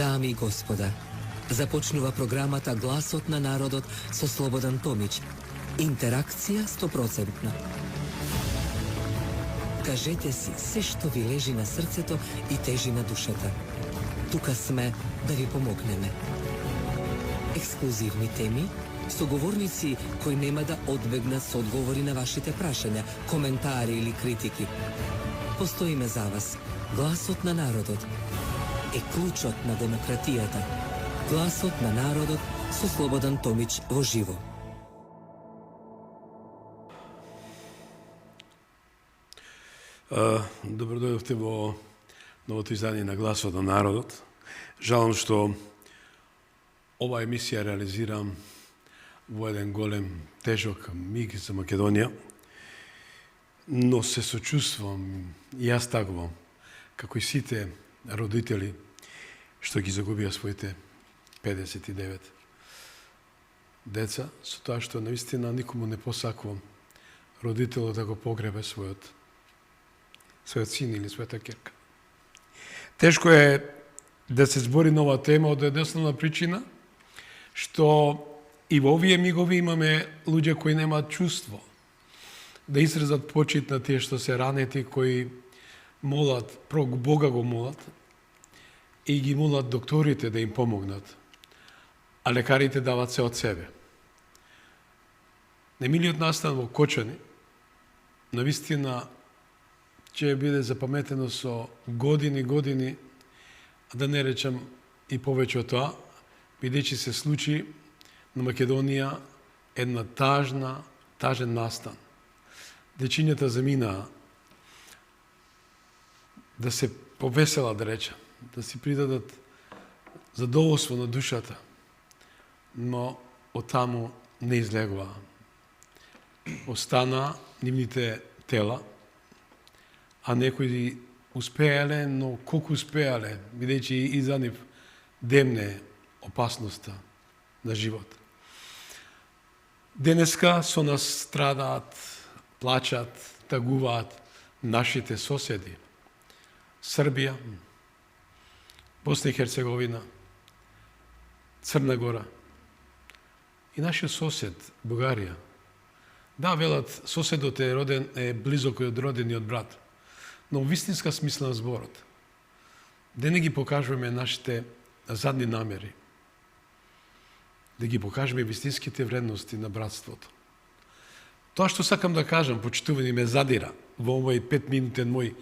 Дами и господа, започнува програмата Гласот на народот со Слободан Томич. Интеракција 100%. Кажете си се што ви лежи на срцето и тежи на душата. Тука сме да ви помогнеме. Ексклузивни теми, соговорници кои нема да одбегнат со одговори на вашите прашања, коментари или критики. Постоиме за вас. Гласот на народот е клучот на демократијата. Гласот на народот со Слободан Томич во живо. Добро дојдовте во новото издание на Гласот на народот. Жалам што ова емисија реализирам во еден голем, тежок миг за Македонија, но се сочувствувам и јас таквам, како и сите родители што ги загубија своите 59 деца, со тоа што наистина никому не посакувам родителот да го погребе својот син или својата ќерка. Тешко е да се збори на оваа тема од едноставна причина што и во овие мигови имаме луѓе кои немаат чувство да изразат почит на тие што се ранети, кои молат, Бога го молат и ги молат докторите да им помогнат, а лекарите дават се од себе. Немилиот настан во Кочани навистина ќе биде запаметено со години, а да не речам и повеќе од тоа, бидејќи се случи на Македонија една тажен настан. Дечињата заминаа да се повесела, да речам, да си придадат задоволство на душата, но оттаму не излегуваа. Остана нивните тела, а некои успеале, но колку успеале, бидејќи и за нив демне опасноста на живот. Денеска со нас страдаат, плачат, тагуваат нашите соседи. Србија, Босна и Херцеговина, Црна Гора и нашиот сосед Бугарија. Да, велат, соседот е близок од родениот брат, но во вистинска смисла на зборот. Да не ги покажуваме нашите задни намери, да ги покажеме вистинските вредности на братството. Тоа што сакам да кажам, почитувани, ме задира во овој 5-минутен мој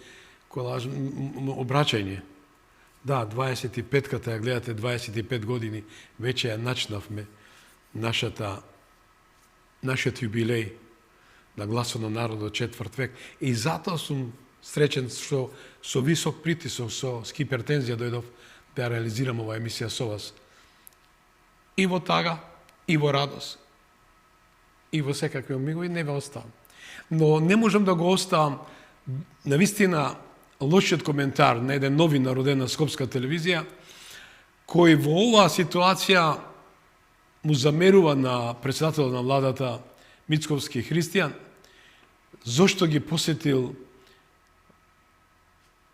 обраќање. Да, 25-ката ја гледате, 25 години, веќе ја начнавме нашиот јубилеј на Гласот на народот 4 век. И затоа сум среќен што со висок притисок, со хипертензија дојдов да ја реализирам оваа емисија со вас. И во тага, и во радост, и во секакви мигови не ве оставам. Но не можам да го оставам навистина лошиот коментар на еден новинар од една скопска телевизија, кој во оваа ситуација му замерува на председателот на владата Мицковски Христијан, зошто ги посетил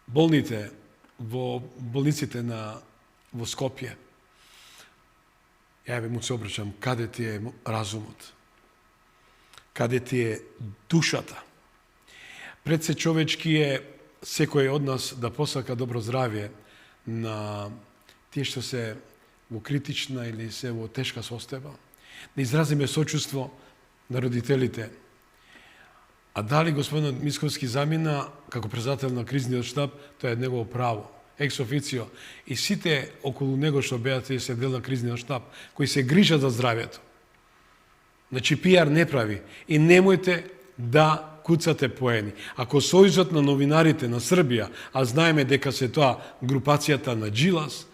болните во болниците во Скопје. Ја му се обрачам, каде ти е разумот? Каде ти е душата? Пред се човечки е секој од нас да посака добро здравје на тие што се во критична или се во тешка состојба. Да изразиме сочувство на родителите. А дали господинот Мицковски замина како председател на кризниот штаб, тоа е негово право, екс официо. И сите околу него што беа се дел на кризниот штаб, кои се грижат за здравјето. Значи, пиар не прави. И немојте да куцате поени. Ако Сојузот на новинарите на Србија, а знаеме дека се тоа групацијата на Джилас,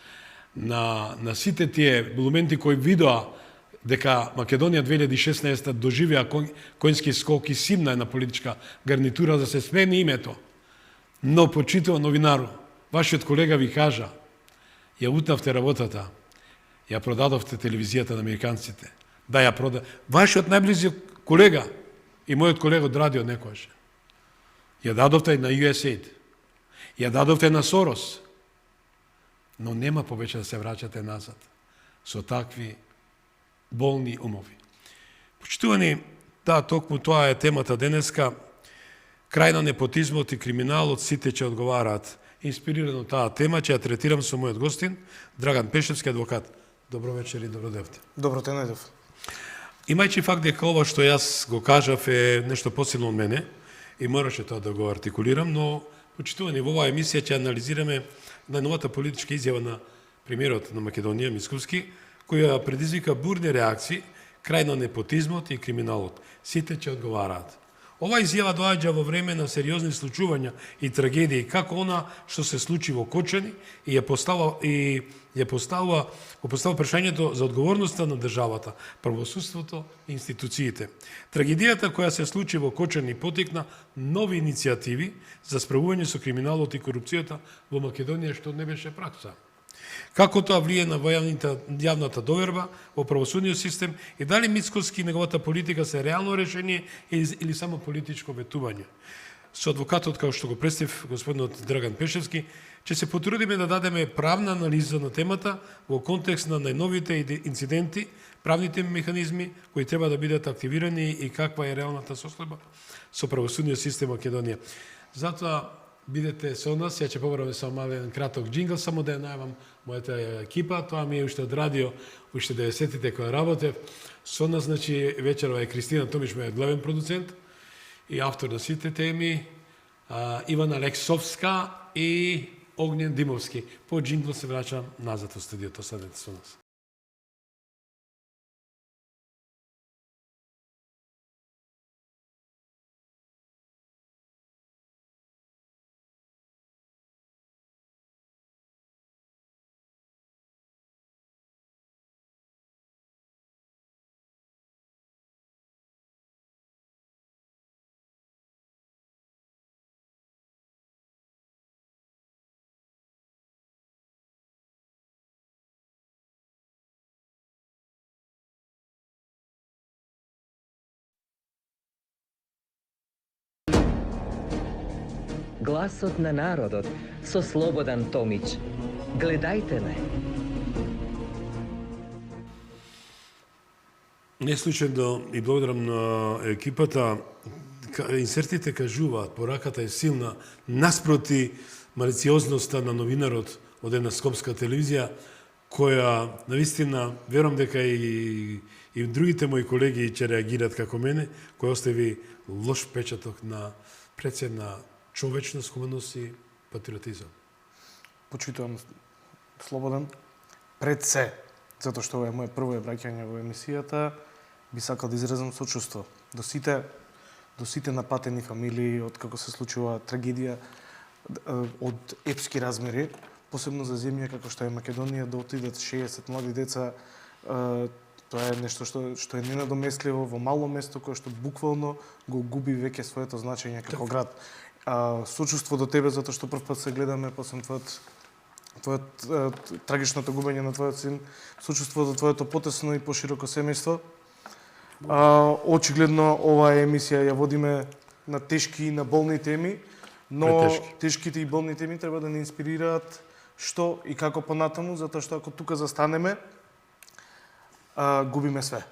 на сите тие булументи кои видоа дека Македонија 2016 доживеа коњски скок и симна една политичка гарнитура да се смени името. Но почитува новинару, вашиот колега ви кажа, ја утнавте работата, ја продадовте телевизијата на американците. Да, ја прода. Вашиот најблизок колега и мојот колега од радио некојаш. Ја дадовте на USAID. Ја дадовте на Сорос. но нема повеќе да се враќате назад со такви болни умови. Почитувани, токму тоа е темата денеска. Крај на непотизмот и криминалот, сите ќе одговараат. Инспирирано таа тема ќе ја третирам со мојот гостин, Драган Пешевски, адвокат. Добро вечер и добро дојдовте. Добро те најдов. Имајќи факт дека ова што јас го кажав е нешто посилно од мене и мораше тоа да го артикулирам, но почитувани во оваа емисија ќе анализираме најновата политичка изјава на премиерот на Македонија Мицкоски, која предизвика бурни реакции, крај на непотизмот и криминалот. Сите ќе одговараат. Ова изјава доаѓа во време на сериозни случувања и трагедии, како она што се случи во Кочани и ја поставува прашањето за одговорноста на државата, правосудството и институциите. Трагедијата која се случи во Кочани потекна нови иницијативи за справување со криминалот и корупцијата во Македонија, што не беше пракса. Како тоа влие на јавната доверба во правосудниот систем и дали Мицкоски и неговата политика се реално решение или само политичко ветување? Со адвокатот, како што го представив господинот Драган Пешевски, ќе се потрудиме да дадеме правна анализа на темата во контекст на најновите инциденти, правните механизми кои треба да бидат активирани и каква е реалната состојба со правосудниот систем Македонија. Затоа бидете со нас, ја ќе побараме само мален краток джингл, само да ја најавам мојата екипа, тоа ми е уште од радио, уште 90-тите која работев. Со нас, значи, вечерва е Кристина Томич, мојот главен продуцент и автор на сите теми, Ивана Алексовска и Огнен Димовски. По джингл се враќам назад во студиото, останете со нас. Гласот на народот со Слободан Томич. Гледајте ме. Не случајно и благодарам на екипата. Инсертите кажуваат, пораката е силна, наспроти малициозноста на новинарот од една скопска телевизија, која, навистина, верувам дека и другите мои колеги ќе реагираат како мене, кој остави лош печаток на прецед на човечност, хуманост и патриотизам. Почитувам Слободан. Пред се, затоа што ова е моје прво враќање во емисијата, би сакал да изразам сочувство до сите напатени фамилии од како се случува трагедија од епски размери, посебно за земја како што е Македонија, да отидат 60 млади деца. Тоа е нешто што е ненадоместливо во мало место кое што буквално го губи веќе своето значење како град. Сочувство до тебе затоа што прв пат се гледаме после твојот трагичното губење на твојот син, сочувство до твоето потесно и пошироко семејство. Очигледно оваа емисија ја водиме на тешки и на болни теми, но тешките и болни теми треба да не инспирираат што и како понатаму, затоа што ако тука застанеме, губиме све.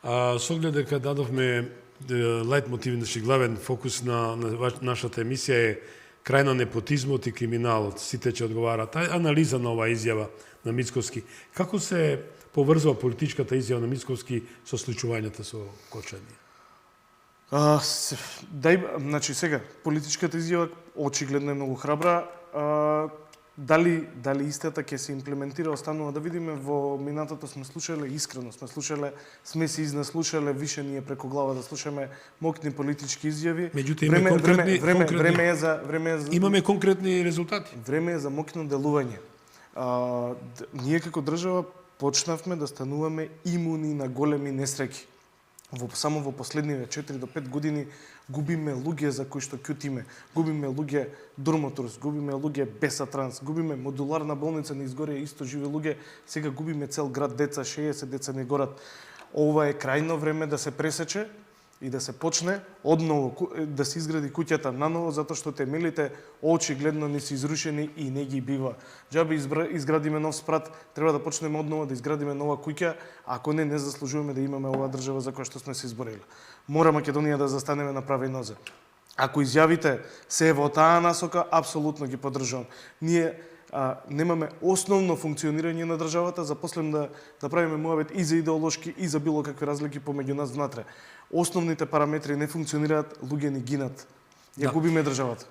Со оглед дека дадовме лајт мотив, значи главен фокус на нашата емисија е крај на непотизмот и криминалот. Сите ќе одговараат. Анализа на оваа изјава на Мицкоски. Како се поврзува политичката изјава на Мицкоски со случувањата со Кочани? Значи сега, политичката изјава очигледно е многу храбра. Дали истата ќе се имплементира, останува да видиме. Во минатото сме слушале искрено, сме се изнаслушале, више ние преку глава да слушаме мокни политички изјави. Меѓутоа имаме конкретни резултати. Време е за мокно делување. Ние како држава почнавме да стануваме имуни на големи несреќи. Само во последниве 4 до 5 години губиме луѓе за кои што ќутиме, губиме луѓе Дурмотурс, губиме луѓе Бесатранс, губиме модуларна болница на изгорија исто живи луѓе, сега губиме цел град деца, 60 деца не горат. Ова е крајно време да се пресече и да се почне одново да се изгради куќата наново, затоа што темелите очигледно не се изрушени и не ги бива. Џабе изградиме нов спрат, треба да почнеме одново да изградиме нова куќа, ако не заслужуваме да имаме оваа држава за која што сме се изборили. Мора Македонија да застанеме на прави нозе. Ако изјавите се во таа насока, апсолутно ги поддржувам. Ние немаме основно функционирање на државата, запослем да правиме муабет и за идеолошки и за било какви разлики помеѓу нас внатре. Основните параметри не функционираат, луѓе ни гинат. Ја губиме државата.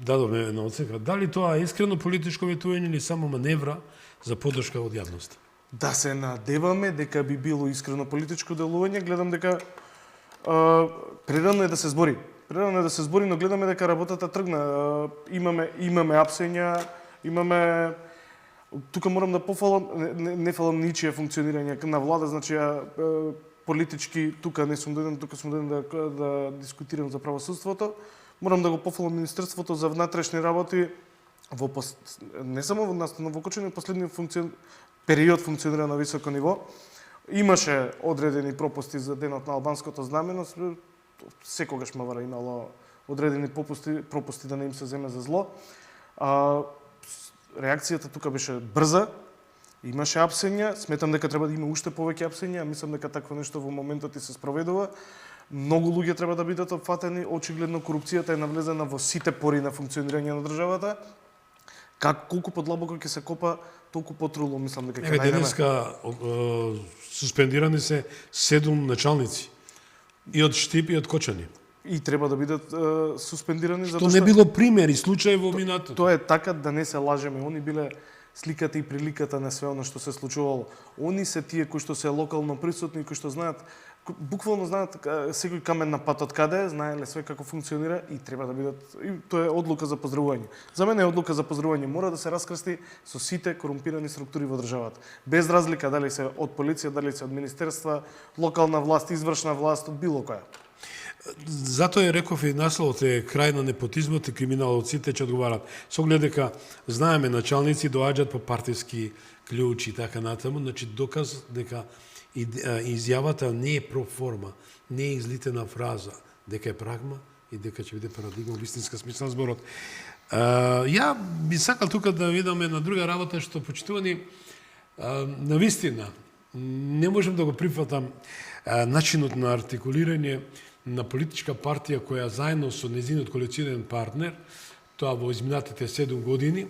Дадоме една оценка. Дали тоа е искрено политичко ветување или само маневра за поддршка од јавноста? Да се надеваме дека би било искрено политичко делување, гледам дека прерано е да се збори. Прерано е да се збори, но гледаме дека работата тргна. Имаме апсења, имаме... Тука морам да пофалам, не фалам ничие функционирање на влада, значи политички, тука не сум дојден, тука сум дојден да дискутирам за правосудството. Морам да го пофалам Министерството за внатрешни работи, не само во настанот во Кочани, последниот период функционира на високо ниво. Имаше одредени пропусти за денот на албанското знаме, но секогаш Мавара имало одредени пропусти да не им се земе за зло. Реакцијата тука беше брза, имаше апсења, сметам дека треба да има уште повеќе апсења, мислам дека такво нешто во моментот и се спроведува. Многу луѓе треба да бидат опфатени, очигледно корупцијата е навлезена во сите пори на функционирање на државата. Колку подлабоко ќе се копа, толку потруло мислам дека ќе најдеме. Денеска суспендирани се 7 началници и од Штип и од Кочани. И треба да бидат суспендирани затоа што не било пример и случај во минатото. Тоа е така, да не се лажеме. Они биле сликата и приликата на све оно што се случувало. Они се тие кои што се локално присутни, кои што знаат, буквално знаат секој камен на патот каде, знаеле све како функционира и треба да бидат, и тоа е одлука за поздравување. За мене е одлука за поздравување, мора да се раскрсти со сите корумпирани структури во државата. Без разлика дали се од полиција, дали се од министерства, локална власт, извршна власт, од било која. Затоа е реков и насловот е крај на непотизмот и криминалоците ќе одговарат. Со оглед дека знаеме началници доаѓаат по партиски клучи и така натаму, значи доказ дека изјавата не е проформа, не е излитена фраза, дека е прагма и дека ќе биде парадигма во вистинска смисла на зборот. Ја би сакал тука да видам една друга работа што почитувани навистина не можам да го прифатам начинот на артикулирање на политичка партија која заедно со нејзиниот коалиционен партнер, тоа во изминатите 7 години,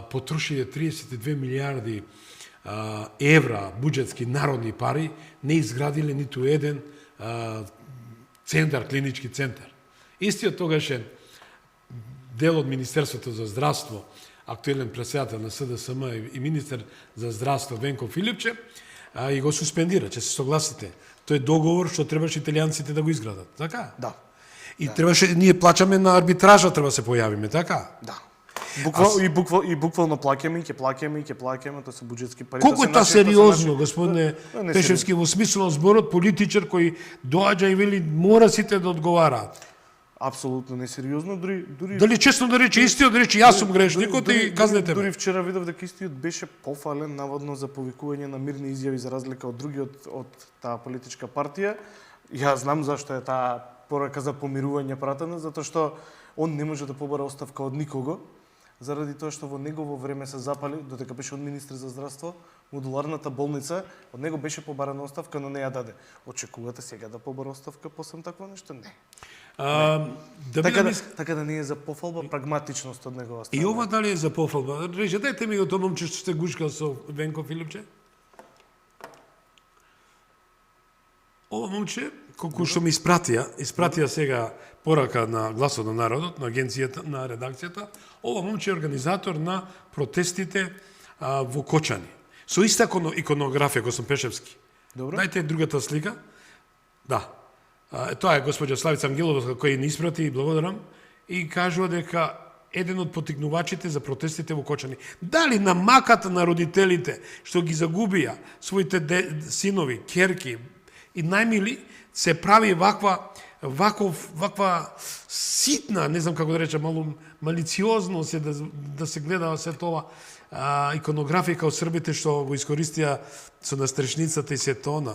потрошиле 32 милиарди евра буџетски народни пари, не изградиле ниту еден центар, клинички центар. Истиот тогашен дел од Министерството за здравство, актуелен председател на СДСМ и министер за здравство Венко Филипче, и го суспендира, ќе се согласите. Тој е договор што требаше италијанците да го изградат, така? Да. И требаше, ние плачаме на арбитража, треба се појавиме, така? Да. Буквално плаќаме, ќе плаќаме, тоа се буџетски пари. Колку е тоа сериозно, господине Пешевски, во смисло зборот политичар кој доаѓа и вели мора сите да одговараат? Апсолутно несериозно, дури Дали честно да рече истиот, да рече јас сум грешникот и казнете ме. Дури вчера видов дека истиот беше пофален наводно за повикување на мирни изјави за разлика од другиот од таа политичка партија. Ја знам зашто е таа порака за помирување пратена, затоа што он не може да побара оставка од никого, заради тоа што во негово време се запали, додека беше од министр за здравство, модуларната болница, од него беше побарана оставка, но не ја даде. Очекувате сега да побара оставка после такво нешто? Не. Така да не е за пофалба, прагматичност од негова страна. И ова дали е за пофалба? Рече, дајте ми го тоа момче што сте гушкал со Венко Филипче. Ова момче, колку што ми испратија сега порака на Гласот на народот, на агенцијата, на редакцијата, ова момче е организатор на протестите во Кочани. Со иста иконографија, Господин Пешевски. Добро. Дајте другата слика. Да. Тоа е госпоѓа Славица Ангелова која ни испрати и благодарам и кажува дека еден од потикнувачите за протестите во Кочани. Дали на маката на родителите што ги загубија своите синови, керки и најмили се прави ваква ситна, не знам како да речам, малициозно се да се гледа се тоа иконографија од србите што го искористија со настрешницата и се тона.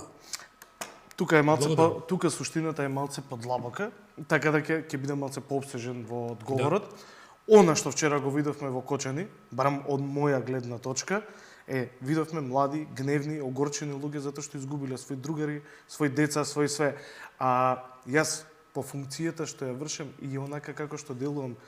Тука е малце Благодарам. тука суштината е малце подлабока, така да ќе биде малце пообстежен во одговорот. Она што вчера го видовме во Кочани, барам од моја гледна точка, видовме млади, гневни, огорчени луѓе затоа што изгубиле свои другари, свои деца, свои све. А јас по функцијата што ја вршам и онака како што делувам,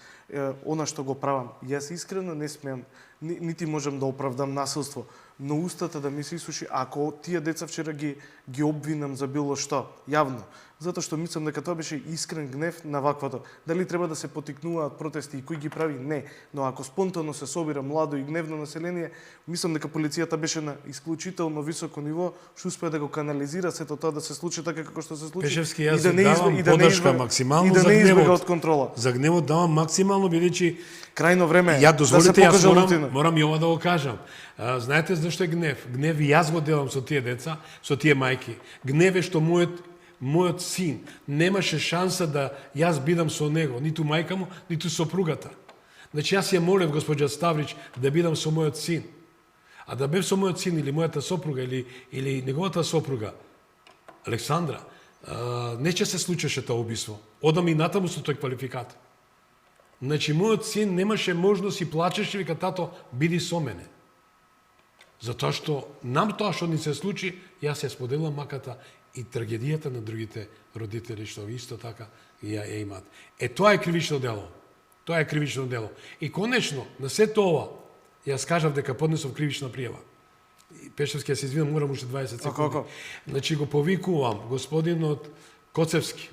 она што го правам, јас искрено не смеам, нити можам да оправдам насилство, но устата да ми се исуши ако тие деца вчера ги обвинам за било што, јавно. Затоа што мислам дека тоа беше искрен гнев на ваквото. Дали треба да се потикнуваат протести и кој ги прави? Не. Но ако спонтано се собира младо и гневно население, мислам дека полицијата беше на исклучително високо ниво, што успеа да го канализира сето тоа да се случи така како што се случи. Пешевски, јас давам подршка максимално за гневот. од контрола. За гневот давам максимално, бидејќи крајно време ја дозволите, да се јас морам и ова да го кажам. Знаете зашто е гнев? Гнев и јас го делам со тие деца, со тие мајки. Гнев е што мојот син немаше шанса да јас бидам со него, ниту мајка му, ниту сопругата. Значи јас ја молев госпоѓа Ставрич да бидам со мојот син. А да бев со мојот син или мојата сопруга или неговата сопруга Александра, не ќе се случеше тоа убиство. Одам и натаму со тој квалификат. Значи мојот син немаше можност и плачеше, вика тато биди со мене. Затоа што нам тоа што ни се случи, јас ја споделам маката и трагедијата на другите родители што исто така ја имаат. Тоа е кривично дело. Тоа е кривично дело. И конечно, на сето ова, јас кажав дека поднесов кривична пријава. Пешевски, се извинам, морам уште 20 секунди. Значи го повикувам господинот Коцевски.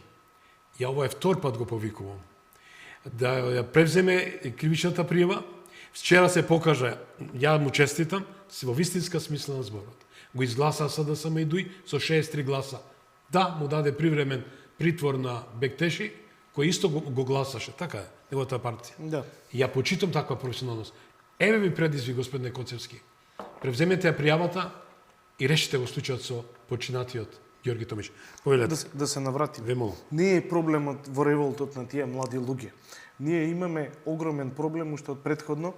Ја ова е втор пат го повикувам. Да ја превземе кривичната пријава. Вчера се покажа, ја му честитам, во вистинска смисла на зборот. Го изгласа СДСМ и ДУИ со 63 гласа. Да, му даде привремен притвор на Бектеши, кој исто го гласаше. Така е, неговата партија. Да. Ја почитам таква професионалност. Еве ви предизви, господине Коцевски. Превземете ја пријавата и решите го случајот со починатиот Ѓорги Томиш. Повелете. Да се навратим. Вемо. Не е проблемот во револтот на тие млади луѓе. Ние имаме огромен проблем уште од претходно.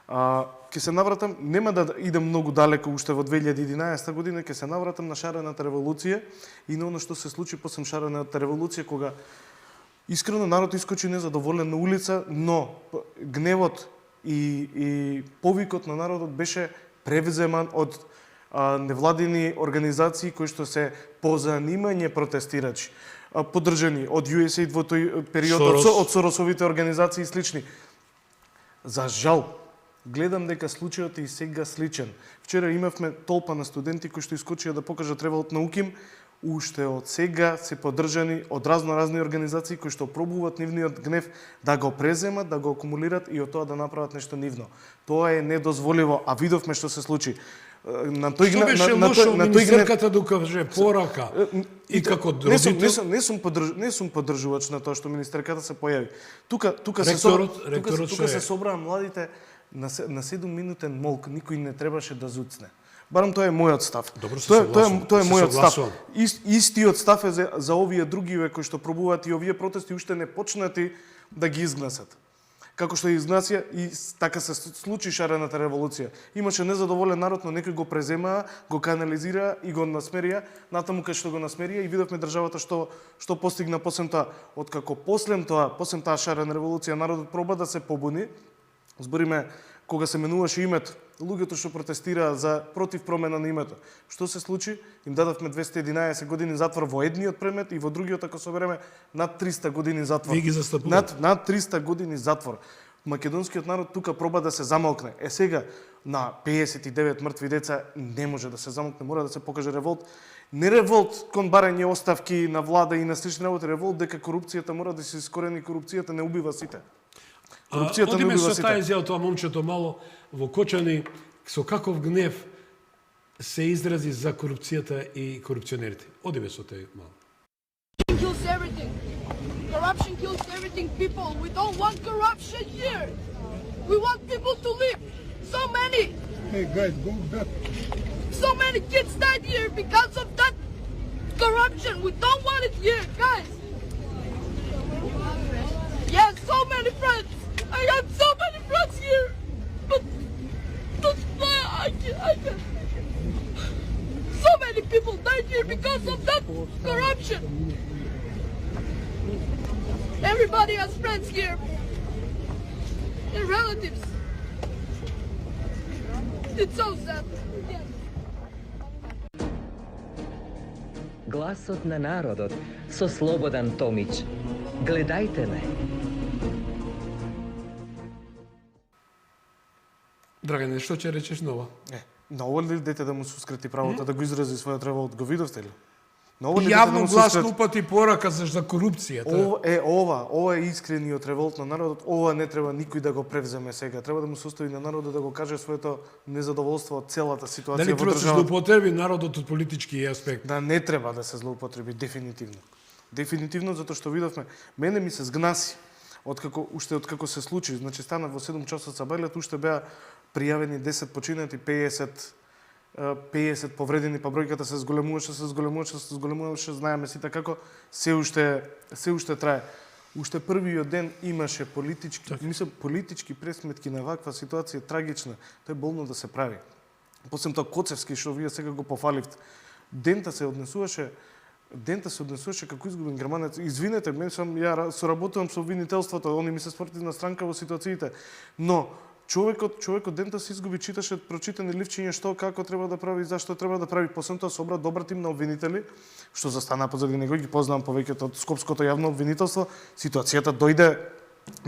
Ќе се навратам, нема да идем многу далеко уште во 2011 година, ќе се навратам на шарената револуција и на оно што се случи после шарената револуција, кога искрено народ искочи незадоволен на улица, но гневот и повикот на народот беше превземан од невладини организации кои што се по занимање протестирачи, поддржани од USAID во тој период, од Соросовите организации и слични. За жал, гледам дека случајот е и сега сличен. Вчера имавме толпа на студенти кои што искочија да покажат револт на УКИМ, уште од сега се поддржани од разни организации кои што пробуваат нивниот гнев да го преземат, да го акумулират и од тоа да направат нешто нивно. Тоа е недозволиво, а видовме што се случи. На тој гнев, што беше лошо министерката да каже порака и како родител? Не сум поддржувач на тоа што министерката се појави. Тука се собраа младите на 7-минутен молк, никој не требаше да зуцне. Барам тоа е мојот став. Тоа е мојот став. Истиот став е за овие другиве кои што пробуваат и овие протести уште не почнати да ги изгласат. Како што изгласија и така се случи шарената револуција. Имаше незадоволен народ, но некој го преземаа, го канализира и го насмерија натаму кај што го насмерија и видовме државата што постигна после тоа. Откако после таа шарена револуција народот проба да се побуни, збориме кога се менуваше името, луѓето што протестираа за против промена на името. Што се случи? Им дадовме 211 години затвор во едниот предмет и во другиот, ако собереме, над 300 години затвор. Ви ги застапувате. Над 300 години затвор. Македонскиот народ тука проба да се замолкне. Сега, на 59 мртви деца не може да се замолкне, мора да се покаже револт. Не револт кон барање оставки на влада и на слични работи, револт дека корупцијата мора да се искорени, корупцијата не убива сите. Одиме со таа изјава тоа момчето мало во Кочани, со каков гнев се изрази за корупцијата и корупционерите. Одиме со таа мало. Kills everything. Corruption kills everything, people. We don't want corruption here. We want people to live. So many. Hey guys, go back. So many kids died here because of that corruption. We don't want it here, guys. Yes, so many friends. I got so many friends here. But that's why I can't. So many people died here because of that Everybody has friends here. And relatives. It's so sad. Гласот на народот со Слободан Томич. Гледајте ме. Драгане, што ќе речеш нова? На ово ли дете да му се ускрати правото да го изрази својот револт? Го видовте ли? На ово ли Јавно дете да гласно упати порака за корупцијата. Ова е искрениот револт на народот. Ова не треба никој да го превземе сега. Треба да му се остави на народот да го каже своето незадоволство од целата ситуација Дали во треба да се државата. злоупотреби народот од политички аспект? Да, не треба да се злоупотреби, дефинитивно. Дефинитивно, затоа што видовме, мене ми се згнаси уште од како се случи, значи стана во 7 часот сабајлет, уште беа пријавени 10 починати, 50 повредени, па бројката се зголемуваше, знаеме сите како се уште трае. Уште првиот ден имаше политички пресметки на ваква ситуација трагична. Тоа е болно да се прави. Посебно тоа Коцевски што вие сега го пофаливте. Дента се однесуваше како изгубен германец. Извинете, ја соработувам со обвинителството, они ми се спортивна странка во ситуациите, но човекот дента се изгуби, читаше прочитани ливчиња што како треба да прави, зашто треба да прави. После тоа собра добар тим на обвинители, што застана позади него, ги познавам повеќето од Скопското јавно обвинителство. Ситуацијата дојде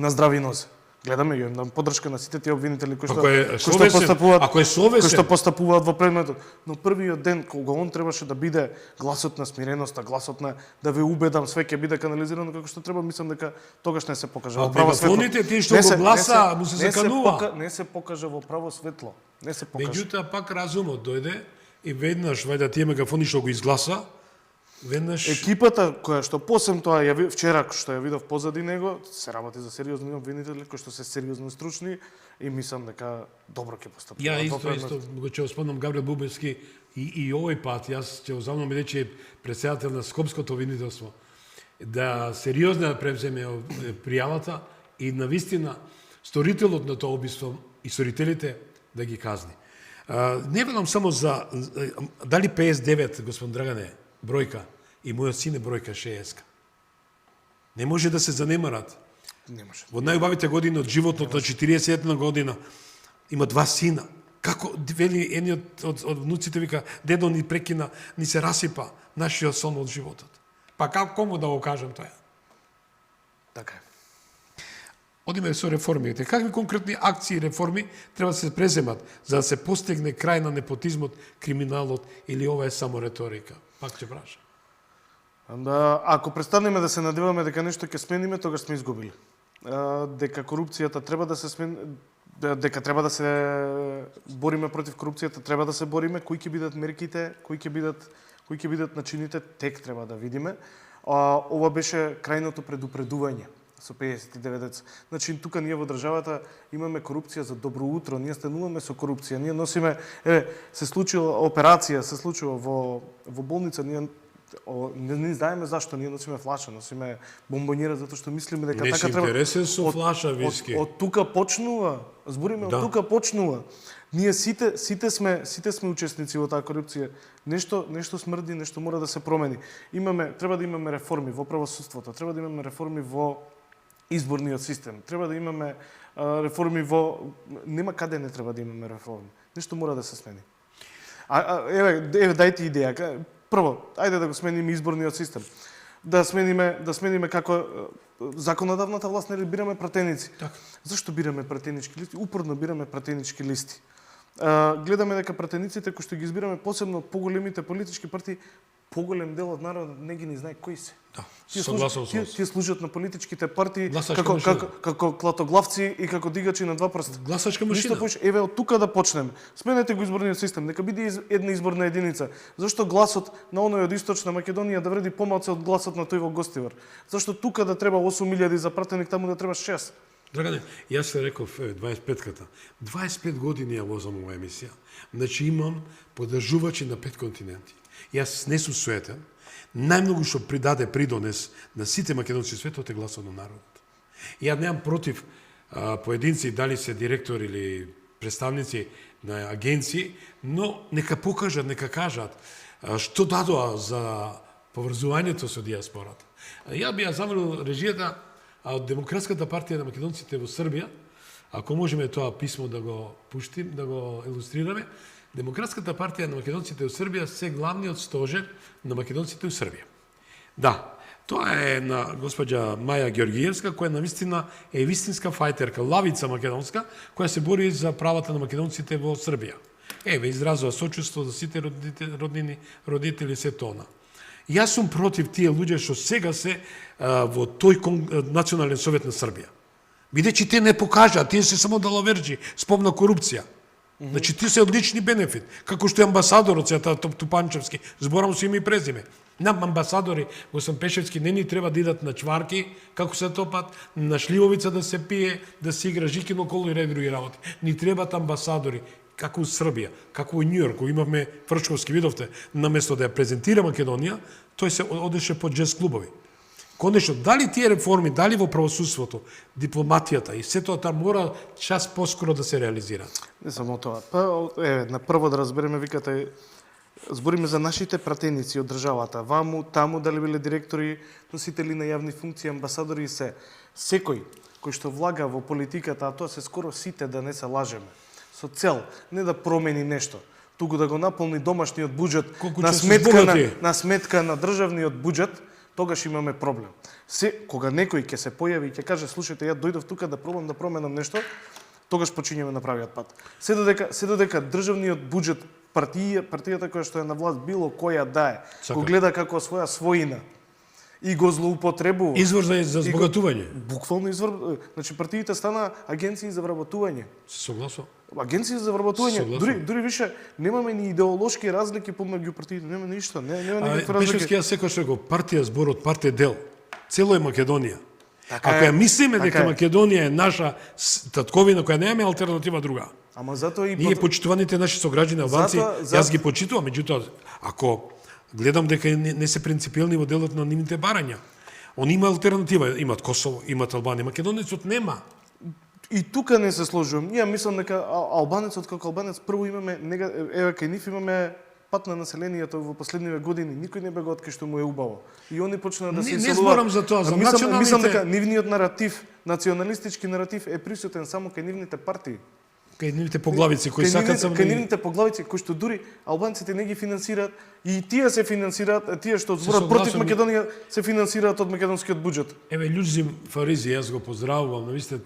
на здрави нозе. Гледаме ја на поддршка на сите тие обвинители кои што постапуваат во предметот. Но првиот ден кога он требаше да биде гласот на смиреноста, гласот на да ве убедам, све ќе биде канализирано како што треба, мислам дека тогаш не се покажа во право светло. Мегафоните тие што го гласа, му се заканува. Не се покажа во право светло. Не се покажа. Меѓутоа пак разумот дојде и веднаш вајде тие мегафони што го изгласа, веднаш екипата која што посебно тоа вчера што ја видов позади него, се работи за сериозни обвинители кои што се сериозно стручни и мислам дека добро ќе постапуваат. Ја исто го ќе спомнам Габриел Бубевски и овој пат јас ќе озамнам рече претседател на Скопското обвинителство да сериозно да превземе пријавата и навистина сторителот на тоа убиство и сторителите да ги казни. Не велам само за дали 59, господин Драгане, бројка и мојот син е бројка 60. Не може да се занемарат. Не може. Во најубавите години од животот на 40 година има 2 сина. Како вели едниот од внуците вика дедо ни прекина, ни се расипа нашиот сон од животот. Па како кому да го кажам тоа? Така е. Одиме со реформите. Какви конкретни акции и реформи треба да се преземат за да се постигне крај на непотизмот, криминалот или ова е само риторика? Пак ќе прашам. Ако престанеме да се надеваме дека нешто ќе смениме, тогаш сме изгубили. Дека корупцијата треба да се смени, дека треба да се бориме против корупцијата, треба да се бориме, кои ќе бидат мерките, кои ќе бидат начините, тек треба да видиме. Ова беше крајното предупредување со 59. Значи, тука ние во државата имаме корупција за добро утро, ние стануваме со корупција, ние носиме, се случила операција, се случува во болница, ние не знаеме зашто, ние носиме флаша, носиме бомбонjera, затоа што мислиме дека така треба... Не си интересен со флаша виски. Од тука почнува, збориме, од тука почнува. Ние сите сме учесници во таа корупција. Нешто смрди, нешто мора да се промени. Треба да имаме реформи во правосудството, треба да имаме реформи во изборниот систем, треба да имаме реформи во... Нема каде не треба да имаме реформи. Нешто мора да се смени. Еве, дајте идеја. Прво, ајде да го смениме изборниот систем. Да смениме како законодавната власт, нели бираме пратеници. Так. Зашто бираме пратенички листи? Упорно бираме пратенички листи. Гледаме дека пратениците кои што ги избираме, посебно од поголемите политички партии, поголем дел од народот не ги знае кои се. Да, согласен сум. Тие служат на политичките партии како клатоглавци и како дигачи на два прста. Гласачка машина. Еве од тука да почнеме. Сменете го изборниот систем, нека биде една изборна единица. Зашто гласот на оној од Источна Македонија да вреди помалку од гласот на тој во Гостивар? Зашто тука да треба 8.000 за пратеник, таму да треба 6? Драгане, јас се реков 25-ката. 25 години ја возам ова емисија. Значи имам поддржувачи на 5 континенти. Јас не сум суетен. Најмногу што придонес на сите македонци светот е гласот на народот. Ја немам против поединци, дали се директори или представници на агенции, но нека покажат, нека кажат што дадоа за поврзувањето со диаспората. Ја би ја замолил режијата А од Демократската партија на македонците во Србија, ако можеме тоа писмо да го пуштим, да го илустрираме, Демократската партија на македонците во Србија се главниот стожер на македонците во Србија. Да, тоа е на госпоѓа Маја Георгиевска, која навистина е вистинска фајтерка, лавица македонска, која се бори за правата на македонците во Србија. Еве, изразува сочувство за сите родители се тона. Јас сум против тие луѓе што сега се во тој Национален совет на Србија. Бидејќи те не покажа, тие се само далаверџи, спомна корупција. Значи, тие се одлични бенефит. Како што е амбасадорот, сега Тупанчевски, зборам со име и презиме. Нам амбасадори, Госам Пешевски, не ни треба да идат на чварки, како се топат, на шливовица да се пие, да се игра жикино коло и други работи. Ни требат амбасадори, како у Србија, како у Њујорк, кој имавме Фрчковски, видовте, наместо да ја презентира Македонија, тој се одеше по джез клубови. Конечно, дали тие реформи, дали во правосудството, дипломатијата и сето тоа мора час поскоро да се реализираат. Не само тоа. На прво да разбереме, викате, збориме за нашите пратеници од државата, ваму, таму, дали биле директори, носители на јавни функции, амбасадори и се. Секој кој што влага во политиката, а тоа се скоро сите, да не се лажеме, со цел не да промени нешто, туку да го наполни домашниот буџет на сметка на државниот буџет, тогаш имаме проблем. Кога некој ќе се појави и ќе каже, слушајте, ја дојдов тука да пробам да променам нешто, тогаш почињаме на правиот пат. Се додека државниот буџет, партијата која што е на власт, било која да е, го гледа како своја својина и го злоупотребува. Извор за збогатување. Буквално извор. Значи партиите стана агенции за вработување. Се согласувам. Агенции за вработување. Дури више немаме ни идеолошки разлики помеѓу партиите, нема ништо, нема никакви разлики. Пешевски ја секој што го партија зборот, партија дел. Цело е Македонија. Ако ја мислиме дека Македонија е наша татковина која немаме алтернатива друга. Ама затоа и ние почитуваните наши сограѓани албанци, јас ги почитувам, меѓутоа ако гледам дека не се принципиелни во делот на нивните барања. Они има алтернатива, имат Косово, имат Албанија, македонецот нема. И тука не се сложувам. Ја мислам дека албанецот како албанец прво имаме еве кај нив имаме пат на населението во последниве години, никој не бе го откри што му е убаво. И они почнаа да се Не зборам за тоа, за националните. Мислам дека нивниот наратив, националистички наратив е присутен само кај нивните партии. Кај нивните поглавици кои сакат само кај нивните поглавици кои што дури албанците не ги финансираат и тие се финансираат, тие што зборат против Македонија се финансираат од македонскиот буџет. Еве Љузим Фаризи, јас го поздравувам, навистина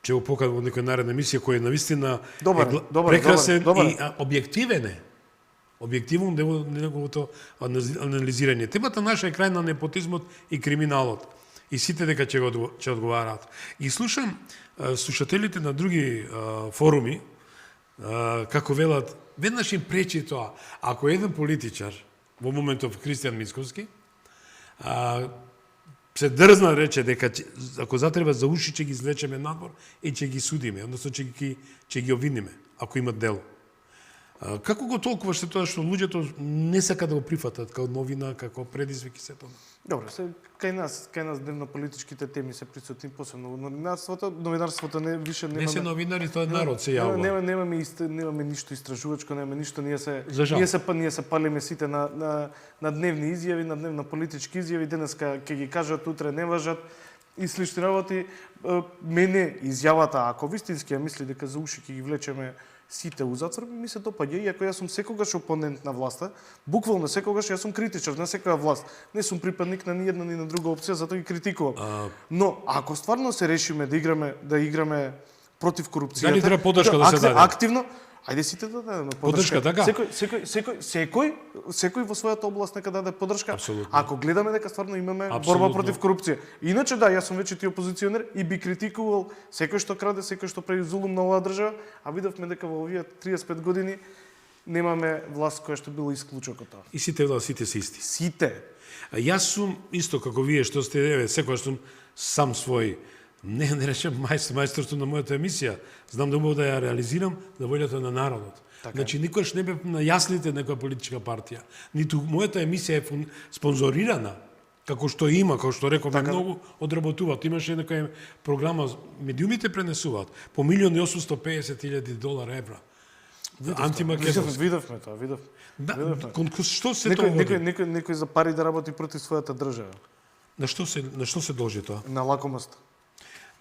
ќе го покажам во некоја наредна емисија која навистина прекрасен и објективен е. Објективно неговото анализирање. Темата наша е крај на непотизмот и криминалот. И сите дека ќе одговараат. И слушам слушателите на други форуми, како велат, веднаш им пречи тоа. Ако еден политичар, во моментов Христијан Мицковски, се дрзна рече дека ако затреба за уши ќе ги извлечеме надвор и ќе ги судиме, односно ќе ги обвиниме, ако имат дело. Како го толкуваш тоа што луѓето не сака да го прифатат како новина, како предизвик и се тоа? Добро, кај нас дневно-политичките теми се присутни, посебно во новинарството не више немаме. Не се новинари, тоа е народ се јавува. Немаме ништо истражувачко, немаме ништо, ние се палиме сите на дневни изјави, на дневно-политички изјави, денеска ќе ги кажат, утре не важат и слични работи. Мене изјавата, ако вистински ја мисли дека за уши ќе ги влечеме сите у затвор, ми се допаѓа, иако јас сум секогаш опонент на власта, буквално секогаш јас сум критичар на секоја власт. Не сум припадник на ни една ни на друга опција, затоа ги критикувам. Но ако стварно се решиме да играме против корупцијата, дали треба поддршка да се даде? Активно, ајде сите да дадеме поддршка. Така? Секој во својата област нека даде поддршка. Абсолютно. Ако гледаме дека стварно имаме борба против корупција. Иначе да, јас сум вече ти опозиционер и би критикувал секој што краде, секој што прави зулум на оваа држава, а видовме дека во овие 35 години немаме власт која што било исклучок од тоа. И сите властите се исти. Сите. Јас сум исто како вие што сте, секогаш сум сам свој. Не речем мајсторство на мојата емисија. Знам да убаво да ја реализирам на волјата на народот. Така. Значи, никош не бе на јаслите некоја политичка партија. Ниту мојата емисија е спонзорирана, како што има, како што рековме, така, многу одработуваат. Имаше некоја програма, медиумите пренесуваат по $1.850.000 евра. Антимакедонски. Видовме тоа, видовме. Да, што се тоа води? Некој за пари да работи против својата држава. На што се должи тоа? На лакомост.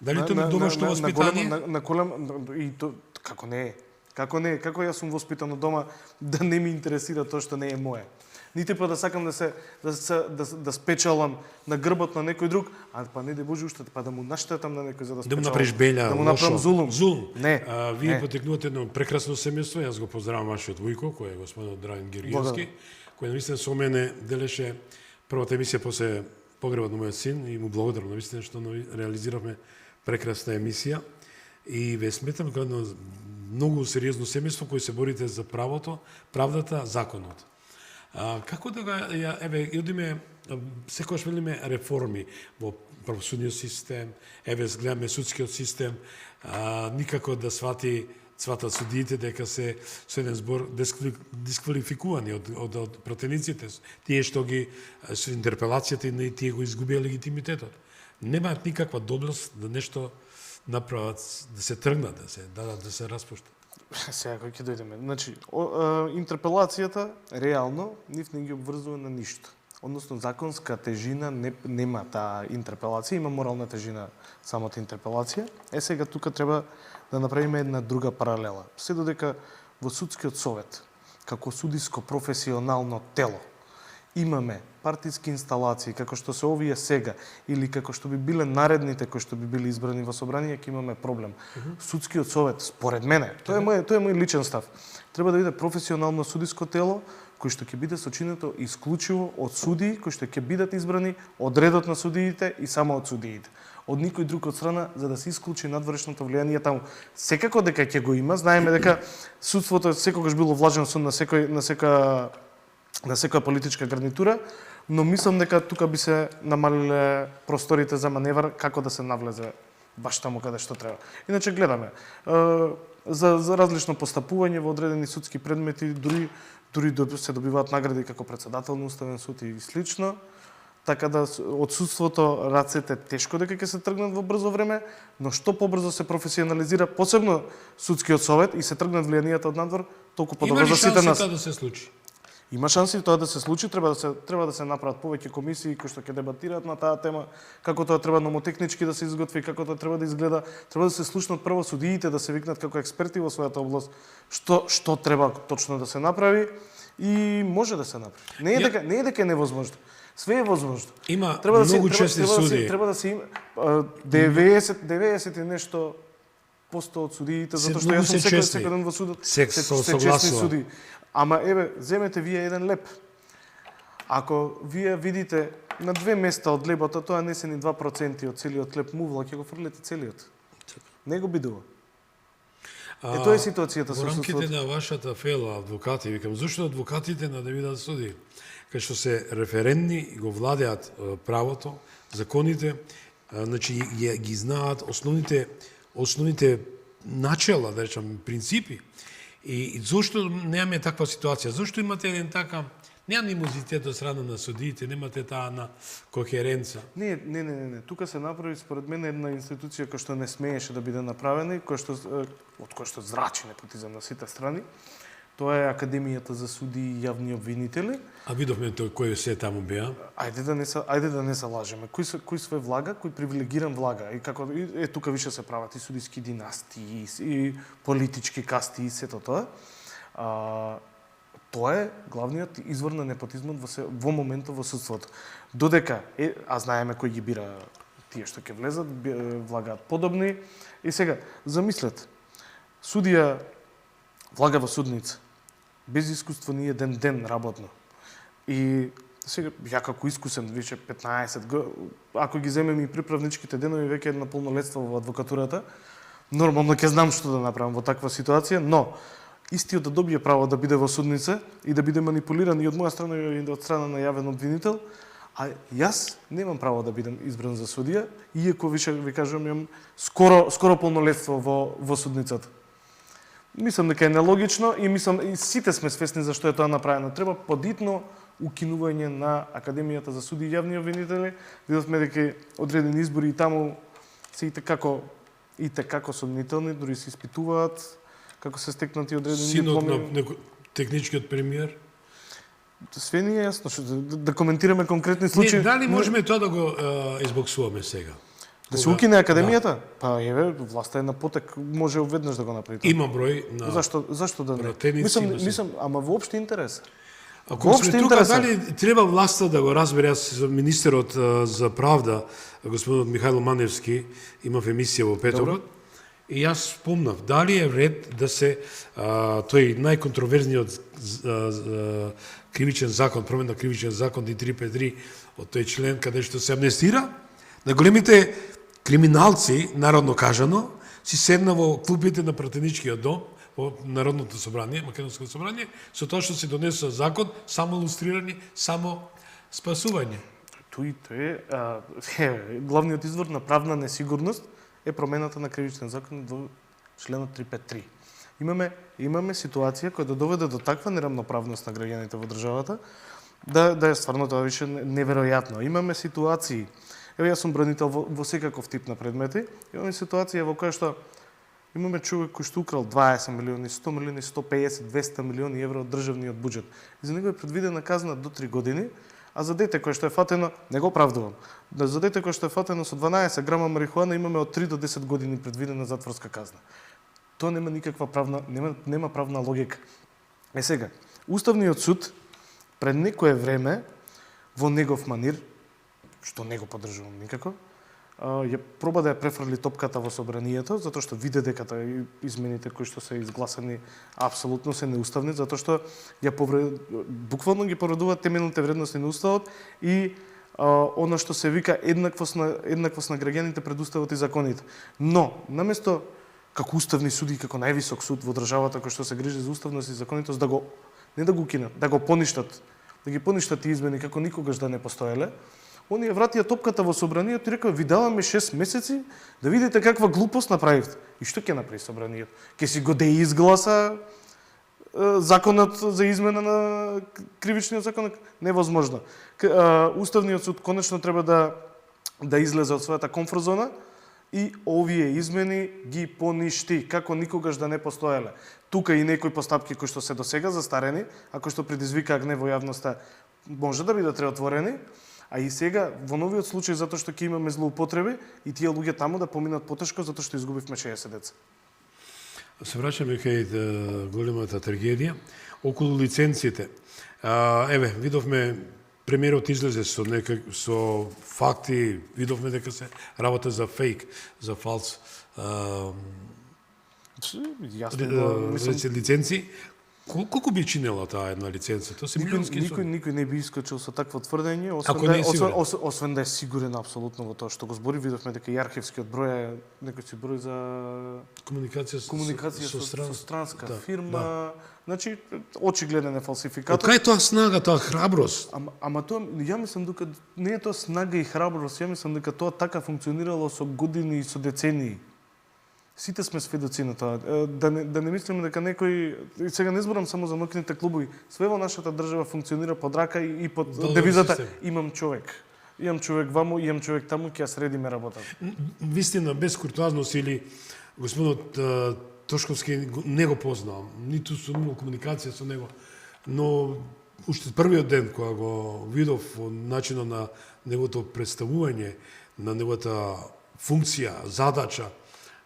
Дали тоа на домашно воспитание? На голем и то како не е. Како не е? Како јас сум воспитан од дома да не ми интересира тоа што не е мое. Нити па да сакам да спечалам на грбот на некој друг, а па не де Боже уште па да му наштетам на некој за да спечалам. Да му направиш белја, да му направам зулум. Не. Вие потекнувате едно прекрасно семејство, јас го поздравам вашиот вујко, кој е господин Драјан Гергиевски, кој навистина со мене делеше првата емисија после погребот на мојот син и му благодарам навистина што реализиравме прекрасна емисија и ве сметам како едно многу сериозно семејство кој се борите за правото, правдата, законот. Како да ја одиме, секогаш велиме реформи во правосудниот систем, гледаме судскиот систем, никако да сватат судиите дека се со еден збор дисквалификувани од пратениците, тие што ги со интерпелацијата и тие го изгубија легитимитетот. Немаат никаква доблест да нешто направат, да се тргнат, да се распуштат. Сега кој ќе дојдеме. Значи, интерпелацијата реално нив не ги обврзува на ништо. Односно законска тежина нема таа интерпелација, има морална тежина самата интерпелација. Сега тука треба да направиме една друга паралела. Се додека во судскиот совет како судиско професионално тело имаме партиски инсталации како што се овие сега или како што би биле наредните кои што би били избрани во собрание, ќе имаме проблем. Судскиот совет, според мене, тоа е мој личен став, треба да биде професионално судиско тело кој што ќе биде сочинето исклучиво од судии кои што ќе бидат избрани од редот на судиите и само од судиите. Од никој друг од страна за да се исклучи надворешното влијание таму. Секако дека ќе го има, знаеме дека судството секогаш било влажен суд на секоја политичка гарнитура, но мислам дека тука би се намалиле просторите за маневар како да се навлезе баш таму каде што треба. Иначе гледаме за различно постапување во одредени судски предмети, дури се добиваат награди како председател на Уставен суд и слично. Така да од судството рацете тешко дека ќе се тргнат во брзо време, но што побрзо се професионализира, посебно судскиот совет и се тргнат влијанијата од надвор, толку подобро за сите нас. Има ли шанси тоа да се случи? Има шанси тоа да се случи, треба да се направат повеќе комисии кои што ќе дебатираат на таа тема, како тоа треба номотехнички да се изготви, како тоа треба да изгледа, треба да се слушнат прво судиите, да се викнат како експерти во својата област, што треба точно да се направи и може да се направи. Не е дека е невозможно. Све е возможно. Има многу честни суди. Треба да се има 90 и нешто посто од судиите, затоа што јас сум секој ден во судот. Се честни суди. Ама земете вие еден леп. Ако вие видите на 2 места од лебото, тоа не се ни 2% од целиот леп мувла, ќе го фрлете целиот. Не го бидува. Тоа е ситуацијата со судството. Во рамките на вашата фела адвокати, викам, зашто адвокатите на да бидат суди? Кај што се референтни и го владеат правото, законите, значи ги знаат основните начела, да речам, принципи. И зошто немаме таква ситуација? Зошто имате еден така, не анимозитет од страна на судиите, немате таа на кохеренца? Не. Тука се направи според мене една институција која што не смееше да биде направена и од која што зрачи непотизам на сите страни. Тоа е Академијата за суди и јавни обвинители. А видовме тој кој се таму беа? Ајде да не се лажеме. Кој све влага, кој привилегиран влага и како тука више се прават и судиски династии и политички касти и сето тоа. Тоа е главниот извор на непотизмот во моментот во судството. Додека а знаеме кој ги бира тие што ќе влезат, влагаат подобни. И сега замислете. Судија влага во судница. Без искуство ни еден ден работно. И сега, ја како искусен, веќе 15 години, ако ги земем и приправничките денови, веќе една полнолетство во адвокатурата, нормално ќе знам што да направам во таква ситуација, но истиот да добие право да биде во судница и да биде манипулиран и од моја страна и од страна на јавен обвинител, а јас немам право да бидам избран за судија, иако више ви кажам, имам скоро полнолетство во судницата. Мислам дека е нелогично и мислам и сите сме свесни зашто е тоа направено. Треба подитно укинување на Академијата за суди и јавни обвинители. Видовме дека одредени избори и таму се и те како сомнителни, дури се испитуваат како се стекнати одредени дипломи. Синот на техничкиот премиер? Све ни е јасно, да коментираме конкретни случаи. Дали можеме тоа да го избоксуваме сега? Да се укине академијата? Па еве, власта е на потек, може веднаш да го направи тоа. Има број на Зашто да не? пратеници, Мислам, ама воопште интерес. Ако сме тука, дали треба власта да го разбере, јас министерот за правда, господинот Михајло Маневски, имав емисија во петокот, и јас спомнав, дали е ред да се тој најконтроверзниот кривичен закон, промена кривичен закон 353 од тој член каде што се амнестира, на големите криминалци, народно кажано, си седна во клупите на пратеничкиот дом, во Народното собрание, Македонското собрание, со тоа што се донесува закон, само илустрирани, само спасување. Тој е главниот извор на правна несигурност е промената на кривичен закон во членот 353. Имаме ситуација која да доведе до таква неравноправност на граѓаните во државата, да е стварно тоа више неверојатно. Имаме ситуации, еве јас сум бранител во секаков тип на предмети, имаме ситуација во која што имаме човек кој што украл 20 милиони, 100 милиони, 150, 200 милиони евро од државниот буџет. И за него е предвидена казна до 3 години, а за дете кое што е фатено, не го оправдувам, за дете кое што е фатено со 12 грама марихуана имаме од 3 до 10 години предвидена затворска казна. Тоа нема никаква нема правна логика. Сега, Уставниот суд пред некое време во негов манир, што не го поддржувам никако, ја проба да ја префрли топката во собранието, затоа што виде дека измените кои што се изгласани апсолутно се неуставни, затоа што буквално ги повредуваат темелните вредности на уставот и она што се вика еднаквост на граѓаните пред уставот и законите. Но наместо како уставни суди, како највисок суд во државата кој што се грижи за уставност и законитост не да го укинат, да го поништат, да ги поништат тие измени како никогаш да не постоеле, они ја вратија топката во собранието и рекоа ви даваме 6 месеци да видите каква глупост направивте. И што ќе направи собранието? Ќе си го изгласа законот за измена на кривичниот закон? Невозможно. Уставниот суд конечно треба да излезе од својата комфорт зона и овие измени ги поништи, како никогаш да не постоеле. Тука и некои постапки кои што се досега застарени, а кои што предизвикаа гнев во јавноста, може да бидат реотворени, а и сега во новиот случај затоа што ќе имаме злоупотреби и тие луѓе таму да поминат потешко затоа што изгубивме 60 деца. Се враќаме кај големата трагедија околу лиценците. Еве, видовме премиерот излезе со факти, видовме дека се работа за фейк, за фалс лиценци. Колку би чинела таа една лиценца? Тоа се милионски суми. Никој не би искочил со такво тврдење, освен да е сигурен апсолутно во тоа што го збори. Видовме дека и архивскиот број е некој си број за комуникација со странска фирма. Значи, очигледен е фалсификат. Од кај тоа снага, тоа храброст? Ама тоа, ја мислам дека не е тоа снага и храброст, ја мислам дека тоа така функционирало со години и со децении. Сите сме сведоци на тоа. Да не мислиме дека некој, сега не зборам само за ноќните клубови, све во нашата држава функционира под рака и под девизата имам човек. Имам човек ваму, имам човек таму, ќе ја средиме работата. Вистина, без куртуазност или господинот Тошковски не го познавам, ниту сум имал комуникација со него, но уште првиот ден кога го видов начинот на неговото представување, на неговата функција, задача,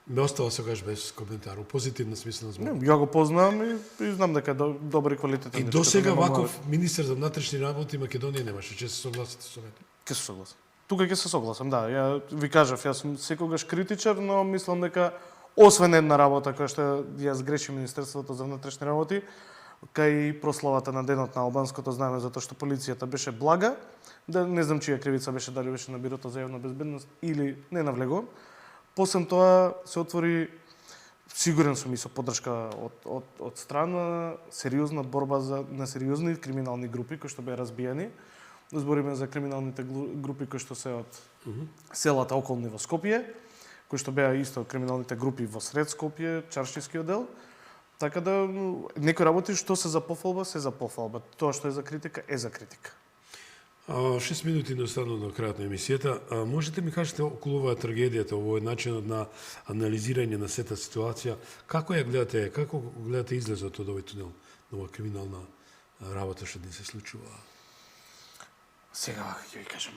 ме остава секогаш без коментар, у позитивна смисла на збор. Ја го познавам и знам дека е добри квалитетен. И досега ваков министер за внатрешни работи Македонија немаше, ќе се согласите со мене? Ќе се согласам. Тука ќе се согласам, да. Ја ви кажав, јас сум секогаш критичар, но мислам дека освен една работа која што ја сгреши Министерството за внатрешни работи, кај прославата на денот на албанското знаме, затоа што полицијата беше блага, да не знам чија кривица беше, дали беше на Бирото за јавна безбедност или не навлегувам. Посем тоа се отвори, сигурен сум и со поддршка од страна, сериозна борба на сериозни криминални групи кои што беа разбијани. Збориме за криминалните групи кои што се од селата околни во Скопје, кои што беа исто криминалните групи во сред Скопје, Чаршискиот дел. Така да некои работи што се за пофалба, се за пофалба. Тоа што е за критика, е за критика. 6 минути не останува до крајот на емисијата. Можете ми кажете околу оваа трагедијата, овој начинот на анализирање на сета ситуација, како ја гледате, како гледате излезот од овој тунел на оваа криминална работа што ни се случува. Сега ќе ви кажам,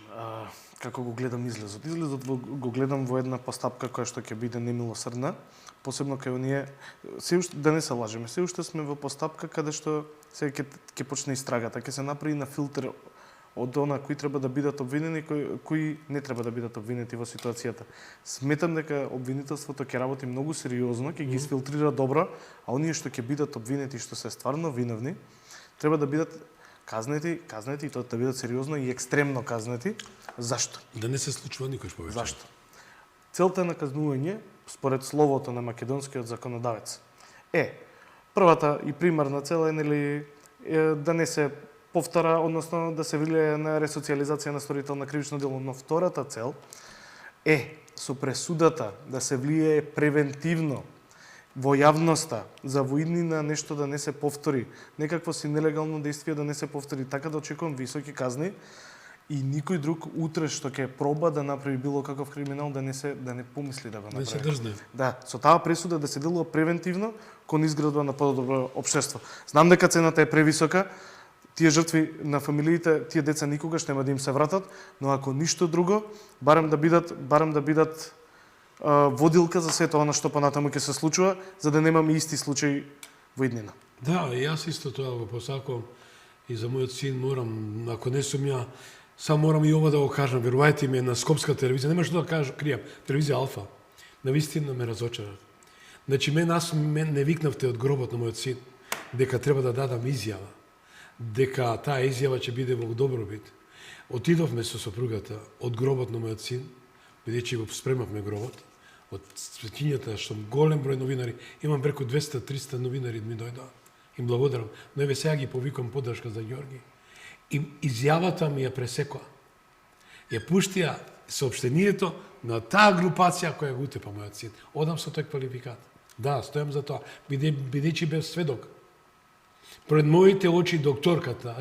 како го гледам излезот. Излезот го гледам во една постапка која што ќе биде немилосрдна, посебно кај оние, се уште да не се лажеме, се уште сме во постапка каде што се ќе почне истрагата, ќе се направи на филтер од она кои треба да бидат обвинени и кои не треба да бидат обвинети во ситуацијата. Сметам дека обвинителството ќе работи многу сериозно, ќе ги изфилтрира добро, а оние што ќе бидат обвинети што се стварно виновни, треба да бидат казнети и тоа да бидат сериозно и екстремно казнети. Зашто? Да не се случува никош повеќе. Зашто? Целта на казнување, според словото на македонскиот законодавец, првата и примарна цел е да не се повтора, односно да се влијае на ресоциализација на сторител на кривично дело, но втората цел е со пресудата да се влијае превентивно во јавноста за во иднина нешто да не се повтори, некакво си нелегално действие да не се повтори, така да очекувам високи казни и никој друг утре што ќе проба да направи било каков криминал да не помисли да го направи. Не се дрзне. Да, со таа пресуда да се делува превентивно кон изградба на подобро општество. Знам дека цената е превисока, тие жртви на фамилиите, тие деца никогаш нема да им се вратат, но ако ништо друго, барем да бидат водилка за сето она што понатаму ќе се случува, за да немаме исти случаи во иднина. Да, и јас исто тоа го посакувам и за мојот син морам, ако не сум ја, сам морам и ова да го кажам, верувајте ми, на скопска телевизија, нема што да кажам, кријам, телевизија Алфа, навистина ме разочарат. Значи, мен не викнавте од гробот на мојот син, дека треба да дадам изјава, дека таа изјава ќе биде во добробит. Отидовме со сопругата од гробот на мојот син, бидејќи го спремавме гробот, од светињата, што голем број новинари, имам преку 200-300 новинари ми дојдоа. Им благодарам, но еве сега ги повикам поддршка за Ѓорги. И изјавата ми ја пресекоа. Ја пуштија соопштението на таа групација која го утепа мојот син. Одам со тој квалификат. Да, стојам за тоа, бидејќи бев сведок. Пред моите очи докторката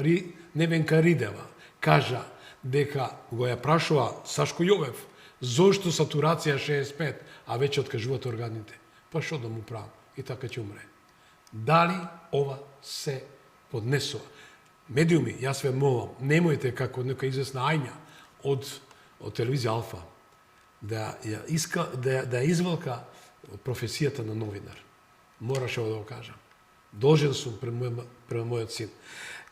Невенка Ридева кажа дека го ја прашува Сашко Јовев зошто сатурација 65, а веќе откажуваат органите. Па што да му правам? И така ќе умре. Дали ова се поднесува? Медиуми, јас ве молам, немојте како нека известна Ајња од телевизија Алфа да извалка професијата на новинар. Мораше да го кажам. Должен сум према мојот син.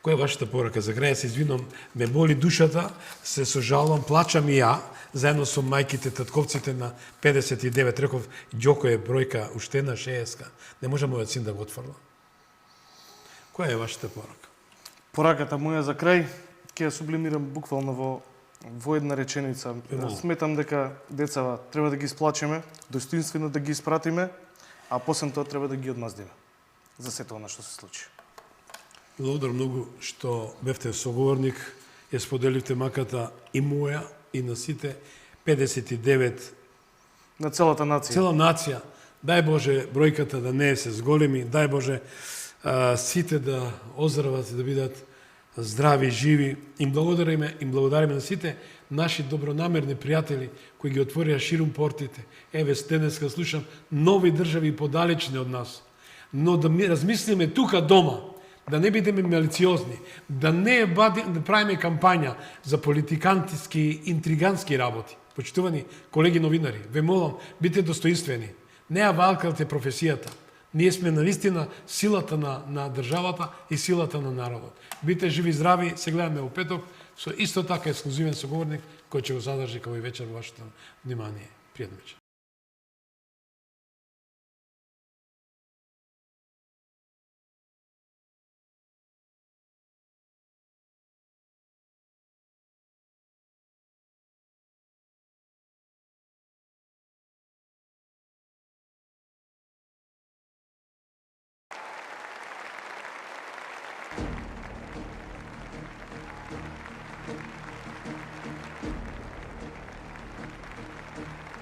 Која е вашата порака? За крај се извинувам, ме боли душата, се сожалувам, плачам и ја, заедно со мајките, татковците на 59, реков, Ѓоко е бројка уштена 60. Не може мојот син да го отфрла. Која е вашата порака? Пораката моја за крај, ќе ја сублимирам буквално во една реченица. Сметам дека децава треба да ги исплачеме, достоинствено да ги испратиме, а после тоа треба да ги одмаздиме за сето она што се случи. Благодарам многу што бевте соговорник, ја споделивте маката и моја и на сите 59 на целата нација. Цела нација. Дај Боже бројката да не се зголеми, дај Боже сите да оздрават, да бидат здрави, живи. Им благодариме на сите наши добронамерни пријатели кои ги отворија ширум портите. Еве денеска слушам нови држави подалечни од нас. Но да ми размислиме тука дома, да не бидеме малициозни, да не да правиме кампања за политикантски, интригански работи. Почитувани колеги новинари, ве молам, бидете достоинствени. Не ја валкалте професијата. Ние сме навистина силата на државата и силата на народот. Бидете живи и здрави, се гледаме во петок со исто така ексклузивен соговорник кој ќе го задржи како и вечер во вашето внимание. Пријатна вечер.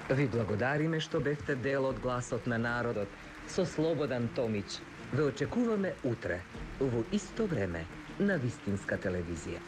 Ви благодариме што бевте дел од гласот на народот со Слободан Томич. Ве очекуваме утре, во исто време, на Вистинска телевизија.